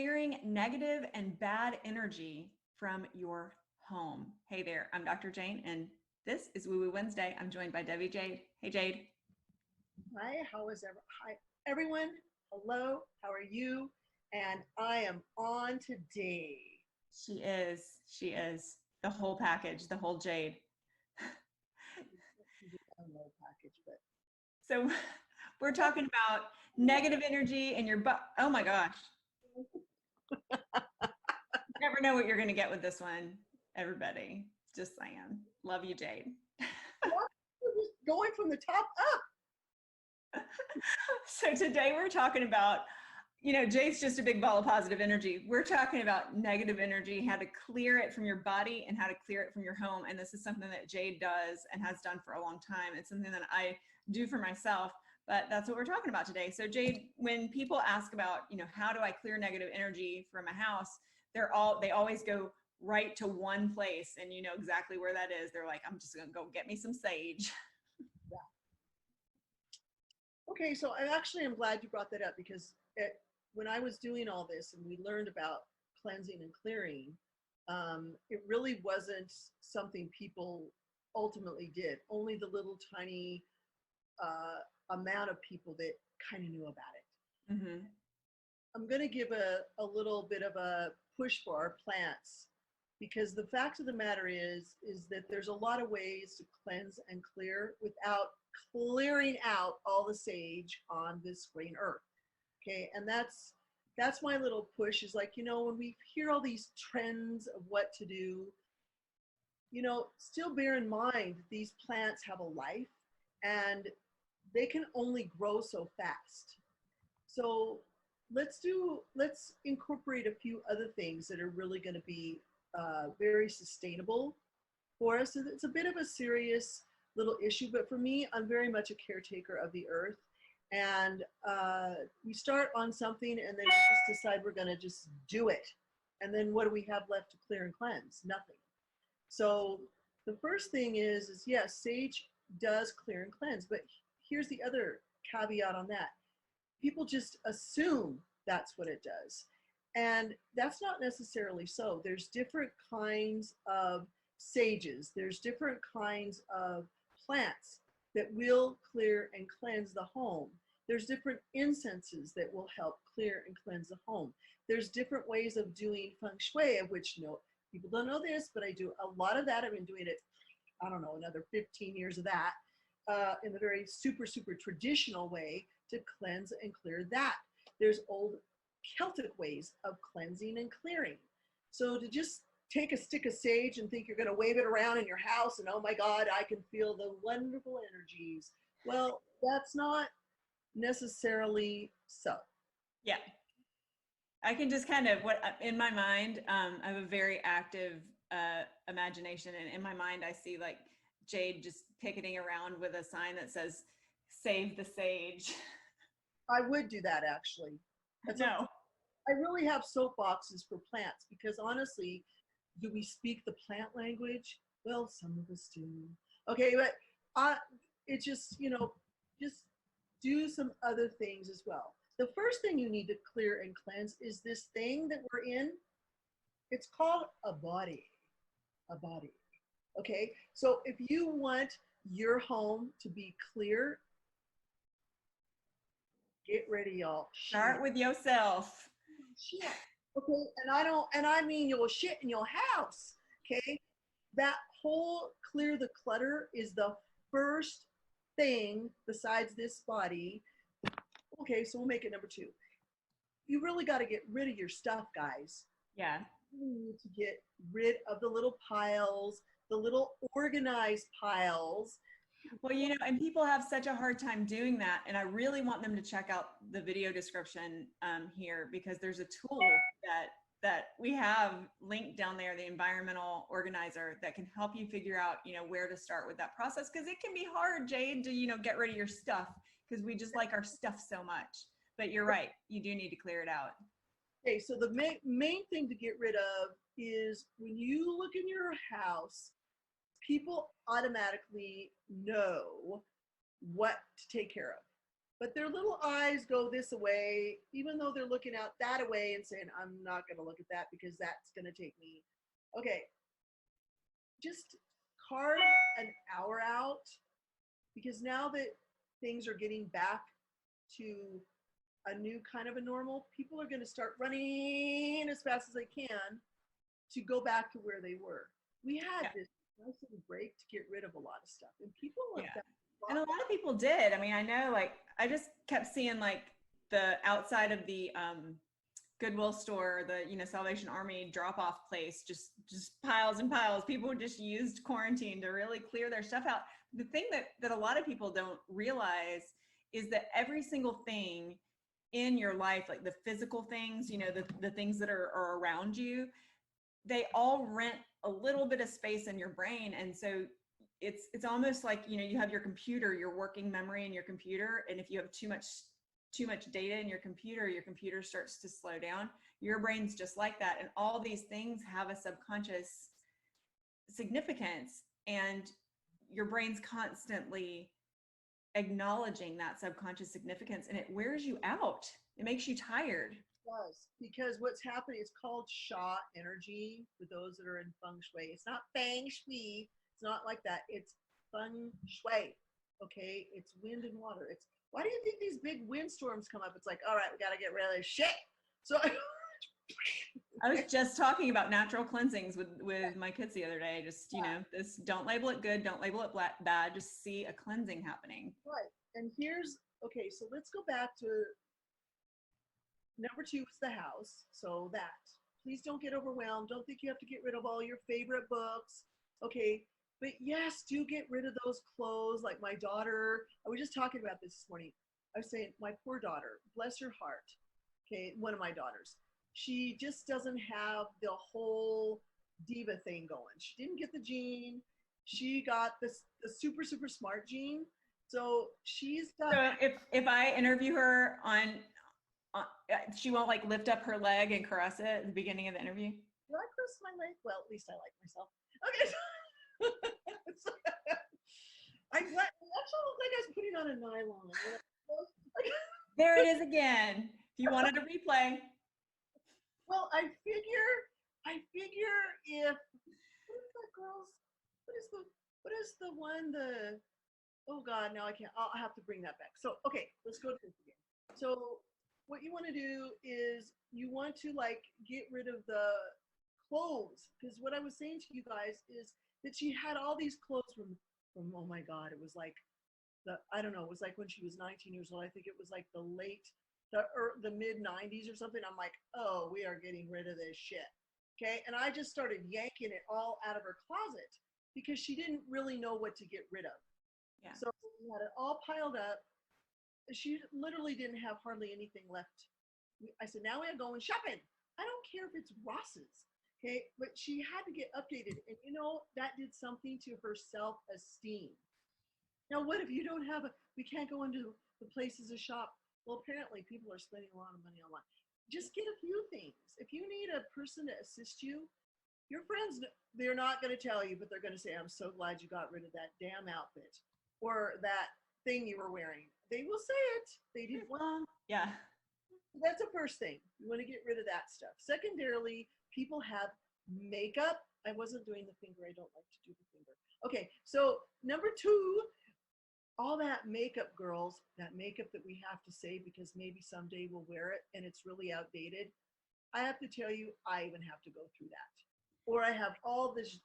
clearing negative and bad energy from your home. Hey there, I'm Dr. Jane, and this is Woo Woo Wednesday. I'm joined by Devi Jade. Hey, Jade. Hi, hi everyone. Hello, how are you? And I am on today. She is the whole package, the whole Jade. Download package, but So we're talking about negative energy in your butt. Oh my gosh. You never know what you're going to get with this one, everybody. Just saying. Love you, Jade. we're just going from the top up. So today we're talking about, Jade's just a big ball of positive energy. We're talking about negative energy, how to clear it from your body and how to clear it from your home. And this is something that Jade does and has done for a long time. It's something that I do for myself, but that's what we're talking about today. So Jade, when people ask about, how do I clear negative energy from a house, they always go right to one place, and you know exactly where that is. They're like, I'm just going to go get me some sage. Yeah. Okay, so I'm glad you brought that up because when I was doing all this and we learned about cleansing and clearing, it really wasn't something people ultimately did. Only the little tiny amount of people that kind of knew about it. Mm-hmm. I'm going to give a little bit of a push for our plants, because the fact of the matter is that there's a lot of ways to cleanse and clear without clearing out all the sage on this green earth. Okay, and that's my little push, is like, when we hear all these trends of what to do, still bear in mind that these plants have a life and they can only grow so fast. So let's incorporate a few other things that are really going to be very sustainable for us. It's a bit of a serious little issue, but for me, I'm very much a caretaker of the earth. And we start on something and then we just decide we're going to just do it. And then what do we have left to clear and cleanse? Nothing. So the first thing is yes, sage does clear and cleanse, but here's the other caveat on that. People just assume that's what it does. And that's not necessarily so. There's different kinds of sages. There's different kinds of plants that will clear and cleanse the home. There's different incenses that will help clear and cleanse the home. There's different ways of doing feng shui, of which people don't know this, but I do a lot of that. I've been doing it, I don't know, another 15 years of that, in a very super, super traditional way to cleanse and clear that. There's old Celtic ways of cleansing and clearing. So to just take a stick of sage and think you're going to wave it around in your house and, oh my God, I can feel the wonderful energies. Well, that's not necessarily so. Yeah. I can just kind of, in my mind, I have a very active imagination, and in my mind I see like Jade just picketing around with a sign that says, "Save the sage." I would do that, actually. No. I really have soapboxes for plants, because honestly, do we speak the plant language? Well, some of us do. Okay, but it just, just do some other things as well. The first thing you need to clear and cleanse is this thing that we're in. It's called a body. A body. Okay, so if you want your home to be clear, get ready, y'all. Start with yourself. Shit. Okay, and I mean your shit in your house. Okay, that whole clear the clutter is the first thing besides this body. Okay, so we'll make it number 2. You really got to get rid of your stuff, guys. Yeah. You need to get rid of the little piles, the little organized piles. Well, and people have such a hard time doing that. And I really want them to check out the video description here, because there's a tool that we have linked down there, the environmental organizer, that can help you figure out, where to start with that process. Because it can be hard, Jade, to, get rid of your stuff, because we just like our stuff so much. But you're right. You do need to clear it out. Okay, so the main thing to get rid of is, when you look in your house, people automatically know what to take care of. but their little eyes go this way, even though they're looking out that way and saying, I'm not going to look at that because that's going to take me. Okay, just carve an hour out, because now that things are getting back to a new kind of a normal, people are going to start running as fast as they can to go back to where they were. We had this nice little break to get rid of a lot of stuff, and people like that. And a lot of people did. I mean, I know, like, I just kept seeing like the outside of the Goodwill store, the, you know, Salvation Army drop-off place, just piles and piles. People just used quarantine to really clear their stuff out. The thing that a lot of people don't realize is that every single thing in your life, like the physical things, you know, the things that are around you, they all rent a little bit of space in your brain. And so it's almost like, you know, you have your computer, your working memory in your computer, and if you have too much data in your computer starts to slow down. Your brain's just like that, and all these things have a subconscious significance, and your brain's constantly acknowledging that subconscious significance, and it wears you out. It makes you tired. It does, because what's happening is called Sha energy for those that are in feng shui. It's not feng shui. It's not like that. It's feng shui. Okay, it's wind and water. It's, why do you think these big windstorms come up? It's like, all right, we got to get rid of this shit. So I was just talking about natural cleansings with my kids the other day. Just, you know, this, don't label it good, don't label it bad, just see a cleansing happening. Right. And here's, okay, so let's go back to number 2 is the house. So that, please don't get overwhelmed. Don't think you have to get rid of all your favorite books. Okay. But yes, do get rid of those clothes. Like my daughter, I was just talking about this morning. I was saying, my poor daughter, bless her heart. Okay, one of my daughters, she just doesn't have the whole diva thing going. She didn't get the gene. She got the super, super smart gene. So she's got. So if I interview her on, she won't like lift up her leg and caress it at the beginning of the interview? Do I caress my leg? Well, at least I like myself. Okay. I actually look like I was putting on a nylon. There it is again. If you wanted a replay. Well, I figure if, what is that girl's, what is the one, oh God, now I can't, I'll have to bring that back. So, okay, let's go to this again. So what you want to do is you want to like get rid of the clothes, because what I was saying to you guys is that she had all these clothes from oh my God, it was like I don't know, it was like when she was 19 years old. I think it was like the mid 90s or something. I'm like, oh, we are getting rid of this shit. Okay. And I just started yanking it all out of her closet because she didn't really know what to get rid of. Yeah. So we had it all piled up. She literally didn't have hardly anything left. I said, now we are going shopping. I don't care if it's Ross's. Okay. But she had to get updated. And you know, that did something to her self-esteem. Now, what if you don't have we can't go into the places to shop? Well, apparently people are spending a lot of money online. Just get a few things. If you need a person to assist you, your friends, they're not going to tell you, but they're going to say, I'm so glad you got rid of that damn outfit or that thing you were wearing. They will say it. They didn't want. Yeah. That's the first thing. You want to get rid of that stuff. Secondarily, people have makeup. I wasn't doing the finger. I don't like to do the finger. Okay, so number 2, all that makeup, girls, that makeup that we have to save because maybe someday we'll wear it and it's really outdated. I have to tell you, I even have to go through that. Or I have all this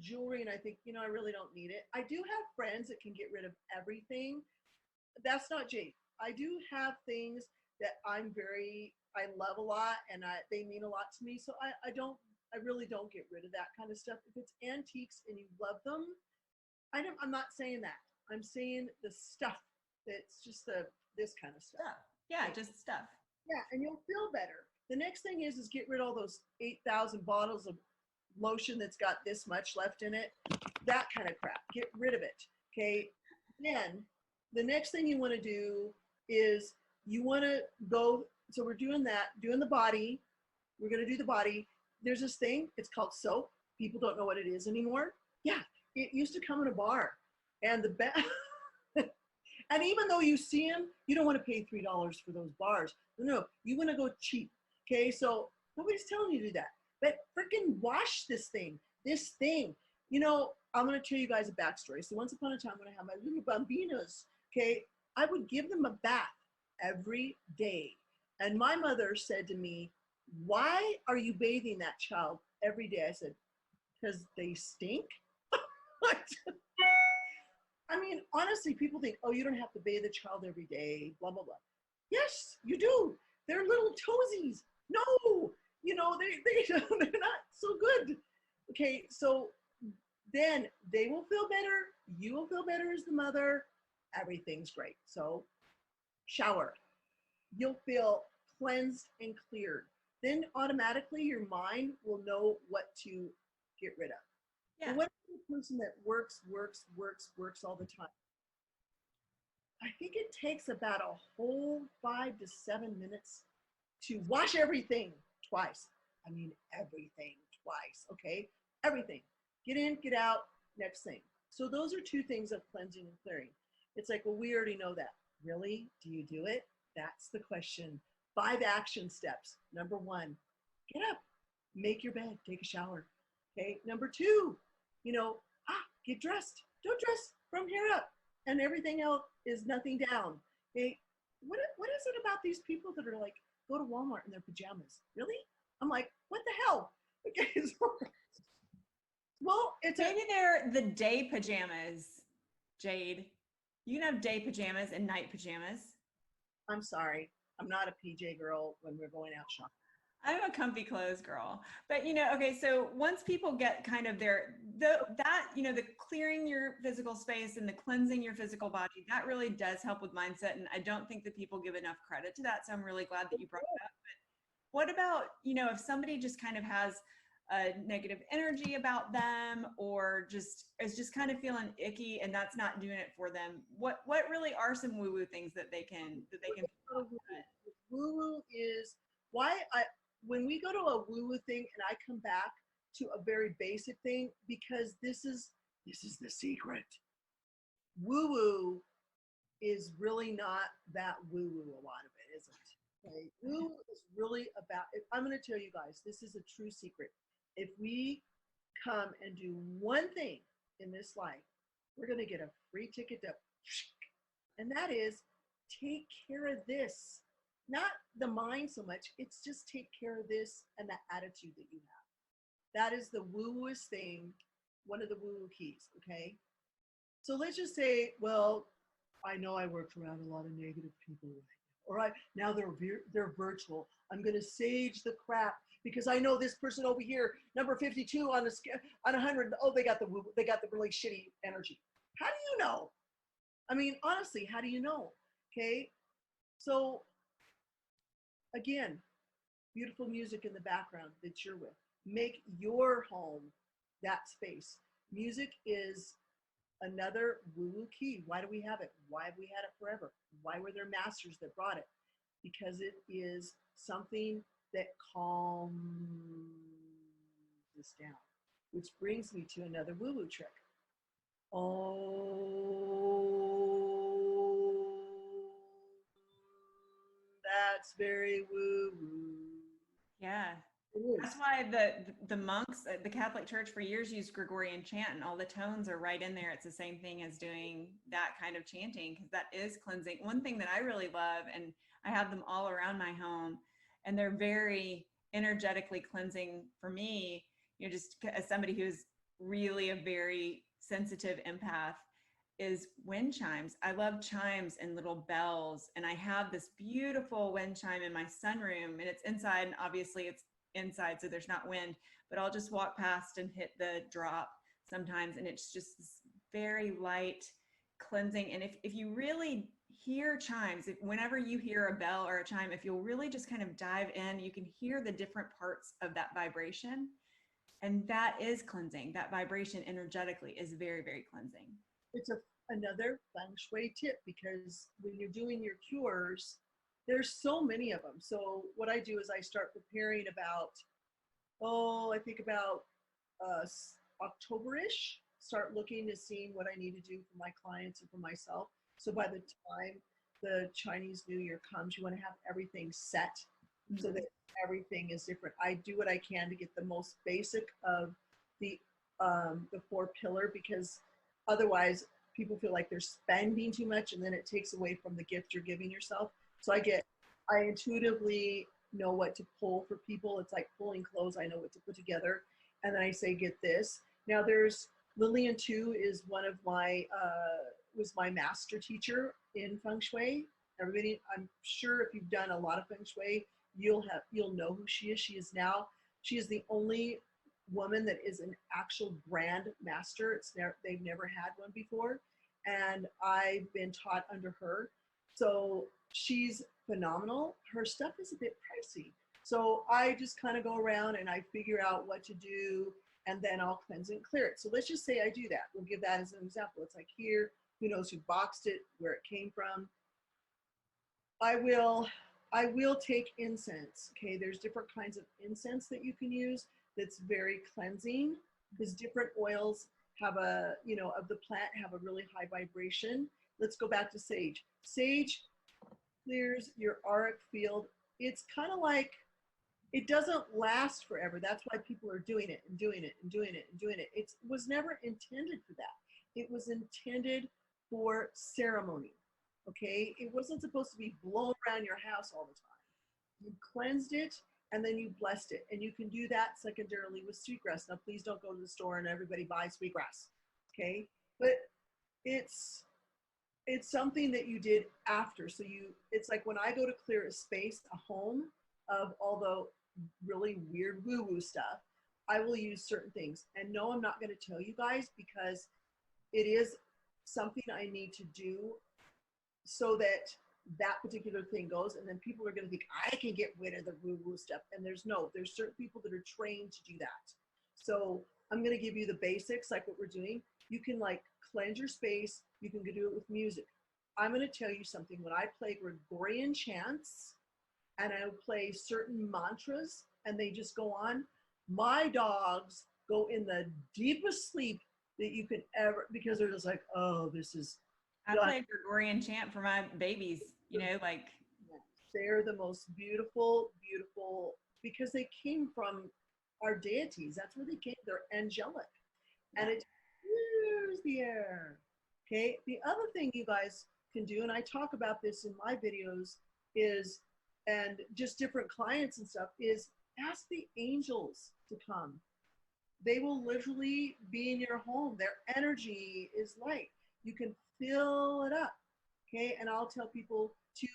jewelry and I think, you know, I really don't need it. I do have friends that can get rid of everything. That's not Jade. I do have things that I love a lot and they mean a lot to me. So I really don't get rid of that kind of stuff. If it's antiques and you love them, I'm not saying that. I'm saying the stuff that's just this kind of stuff. Yeah, just stuff. Yeah, and you'll feel better. The next thing is get rid of all those 8,000 bottles of lotion that's got this much left in it. That kind of crap. Get rid of it. Okay. Then the next thing you want to do is you want to go. So we're doing that, doing the body. We're going to do the body. There's this thing. It's called soap. People don't know what it is anymore. Yeah, it used to come in a bar. And And even though you see them, you don't want to pay $3 for those bars. No, you want to go cheap. Okay, so nobody's telling you to do that. But freaking wash this thing. This thing. You know, I'm going to tell you guys a backstory. So once upon a time when I had my little bambinos, okay, I would give them a bath every day. And my mother said to me, why are you bathing that child every day? I said, because they stink. I mean, honestly, people think, oh, you don't have to bathe a child every day, blah, blah, blah. Yes, you do. They're little toesies. No, you know, they're not so good. Okay, so then they will feel better. You will feel better as the mother. Everything's great. So shower. You'll feel cleansed and cleared. Then automatically your mind will know what to get rid of. Yeah. And what is the person that works all the time? I think it takes about a whole 5 to 7 minutes to wash everything twice. I mean, everything twice, okay? Everything. Get in, get out, next thing. So those are two things of cleansing and clearing. It's like, well, we already know that. Really? Do you do it? That's the question. 5 action steps. Number 1, get up, make your bed, take a shower. Okay. Number 2, you know, get dressed. Don't dress from here up. And everything else is nothing down. Okay. What is it about these people that are like, go to Walmart in their pajamas? Really? I'm like, what the hell? Okay. So, well, it's maybe they're the day pajamas, Jade. You can have day pajamas and night pajamas. I'm sorry. I'm not a PJ girl when we're going out shopping. I'm a comfy clothes girl. But, you know, okay, so once people get kind of the clearing your physical space and the cleansing your physical body, that really does help with mindset. And I don't think that people give enough credit to that. So I'm really glad that you brought it up. But what about, you know, if somebody just kind of has a negative energy about them or just is just kind of feeling icky and that's not doing it for them, what really are some woo-woo things that they can Woo-woo is why when we go to a woo-woo thing and I come back to a very basic thing, because this is the secret. Woo-woo is really not that woo-woo, a lot of it isn't. Okay? Woo is really about, I'm going to tell you guys, this is a true secret. If we come and do one thing in this life, we're going to get a free ticket to, and that is take care of this. Not the mind so much, it's just take care of this and the attitude that you have. That is the woo-wooest thing, one of the woo-woo keys, okay? So let's just say, well, I know I worked around a lot of negative people right now. All right, now they're virtual. I'm gonna sage the crap because I know this person over here, number 52 on 100. Oh, they got the really shitty energy. How do you know? I mean, honestly, how do you know? Okay, so again, beautiful music in the background that you're with. Make your home that space. Music is another woo-woo key. Why do we have it? Why have we had it forever? Why were there masters that brought it? Because it is something that calms us down. Which brings me to another woo-woo trick. Oh, that's very woo-woo. Yeah. It is. That's why the monks at the Catholic Church for years used Gregorian chant, and all the tones are right in there. It's the same thing as doing that kind of chanting because that is cleansing. One thing that I really love, and I have them all around my home, and they're very energetically cleansing for me, you know, just as somebody who's really a very sensitive empath, is wind chimes. I love chimes and little bells, and I have this beautiful wind chime in my sunroom, and it's inside, and obviously it's inside so there's not wind, but I'll just walk past and hit the drop sometimes, and it's just this very light cleansing. And if you really hear chimes, whenever you hear a bell or a chime, if you'll really just kind of dive in, you can hear the different parts of that vibration, and that is cleansing. That vibration energetically is very, very cleansing. It's another feng shui tip, because when you're doing your cures, there's so many of them. So what I do is I start preparing about, I think about October-ish, start looking to see what I need to do for my clients and for myself. So by the time the Chinese New Year comes, you want to have everything set so that everything is different. I do what I can to get the most basic of the four pillar, because otherwise people feel like they're spending too much and then it takes away from the gift you're giving yourself. So I intuitively know what to pull for people. It's like pulling clothes. I know what to put together. And then I say, get this. Now there's Lillian too is one of my, was my master teacher in Feng Shui. Everybody, I'm sure if you've done a lot of Feng Shui, you'll know who she is. She is the only woman that is an actual grand master. They've never had one before. And I've been taught under her. So she's phenomenal. Her stuff is a bit pricey. So I just kind of go around and I figure out what to do, and then I'll cleanse and clear it. So let's just say I do that. We'll give that as an example. It's like here, who knows who boxed it, where it came from. I will take incense. Okay, there's different kinds of incense that you can use that's very cleansing, because different oils have of the plant have a really high vibration. Let's go back to sage. Sage clears your auric field. It's kind of like, it doesn't last forever. That's why people are doing it and doing it and doing it and doing it. It was never intended for that. It was intended for ceremony. Okay, it wasn't supposed to be blown around your house all the time. You cleansed it and then you blessed it. And you can do that secondarily with sweetgrass. Now, please don't go to the store and everybody buy sweetgrass. Okay, but it's something that you did after. So it's like when I go to clear a space, a home of all the really weird woo-woo stuff, I will use certain things. And no, I'm not going to tell you guys, because it is something I need to do so that that particular thing goes. And then people are going to think I can get rid of the woo-woo stuff. And there's certain people that are trained to do that. So I'm going to give you the basics, like what we're doing. You can like cleanse your space. You can do it with music. I'm going to tell you something. When I play Gregorian chants and I play certain mantras and they just go on, my dogs go in the deepest sleep that you can ever, because they're just like, oh, this is. I play Gregorian chant for my babies, like. They're the most beautiful, because they came from our deities. That's where they came. They're angelic. And it clears the air. Okay. The other thing you guys can do, and I talk about this in my videos, is, and just different clients and stuff, is ask the angels to come. They will literally be in your home. Their energy is light. You can fill it up. Okay. And I'll tell people to,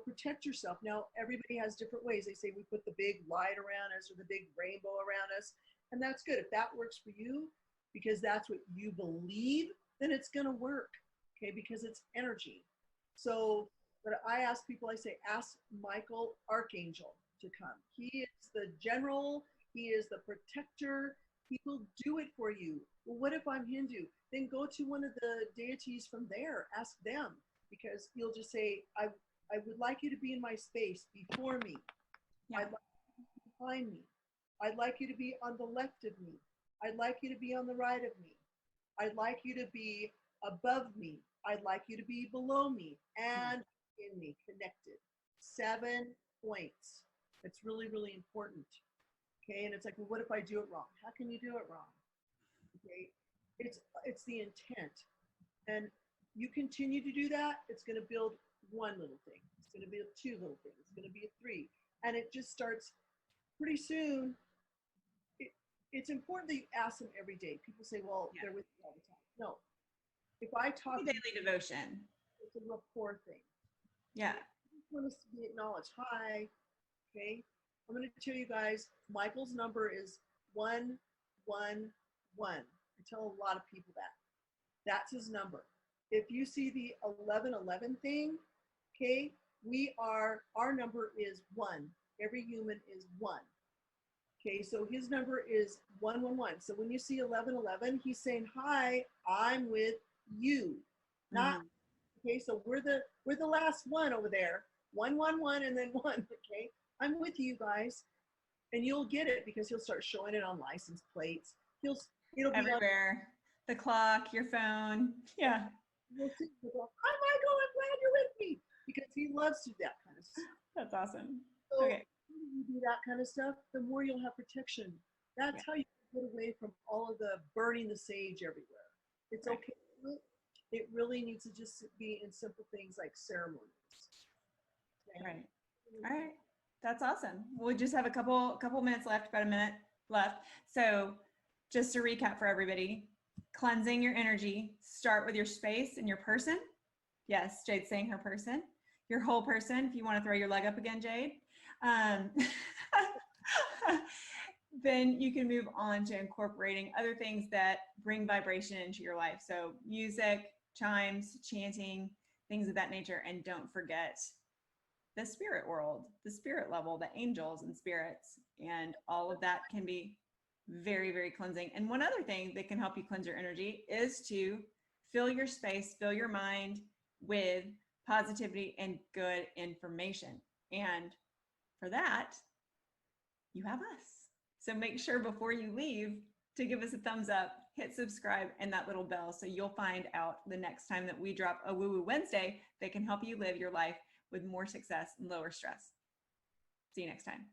protect yourself. Now, everybody has different ways. They say we put the big light around us or the big rainbow around us. And that's good. If that works for you, because that's what you believe, then it's going to work. Okay. Because it's energy. So, but I ask people, I say, ask Michael Archangel to come. He is the general. He is the protector. He will do it for you. Well, what if I'm Hindu? Then go to one of the deities from there. Ask them, because you'll just say, I would like you to be in my space before me. Yeah. I'd like you to be behind me. I'd like you to be on the left of me. I'd like you to be on the right of me. I'd like you to be above me. I'd like you to be below me and in me, connected. 7 points. It's really, really important. Okay, and it's like, well, what if I do it wrong? How can you do it wrong? Okay, it's the intent. And you continue to do that, it's going to build one little thing. It's going to build 2 little things. It's going to be a 3. And it just starts pretty soon. It's important that you ask them every day. People say, well, they're with you all the time. No. If I talk daily devotion, it's a rapport thing. Yeah. I just want us to be acknowledged. Hi. Okay. I'm going to tell you guys, Michael's number is 111. I tell a lot of people that. That's his number. If you see the 1111 thing, okay, our number is 1. Every human is 1. Okay, so his number is 111. So when you see 1111, he's saying, hi, I'm with you. Not, okay, so we're the last one over there. 111 and then 1, okay? I'm with you guys. And you'll get it, because he'll start showing it on license plates. It'll be everywhere. The clock, your phone. Yeah. Hi, Michael, loves to do that kind of stuff. That's awesome. So Okay. the more you do that kind of stuff, the more you'll have protection. That's how you get away from all of the burning the sage everywhere. It's Right. okay to do it. It really needs to just be in simple things like ceremonies. Okay? Right. All right. That's awesome. We just have a couple minutes left, about a minute left. So just to recap for everybody, cleansing your energy, start with your space and your person. Yes, Jade's saying her person. Your whole person, if you want to throw your leg up again, Jade. Then you can move on to incorporating other things that bring vibration into your life. So music, chimes, chanting, things of that nature. And don't forget the spirit world, the spirit level, the angels and spirits, and all of that can be very, very cleansing. And one other thing that can help you cleanse your energy is to fill your space, fill your mind with positivity and good information. And for that, you have us. So make sure before you leave to give us a thumbs up, hit subscribe, and that little bell so you'll find out the next time that we drop a Woo Woo Wednesday that can help you live your life with more success and lower stress. See you next time.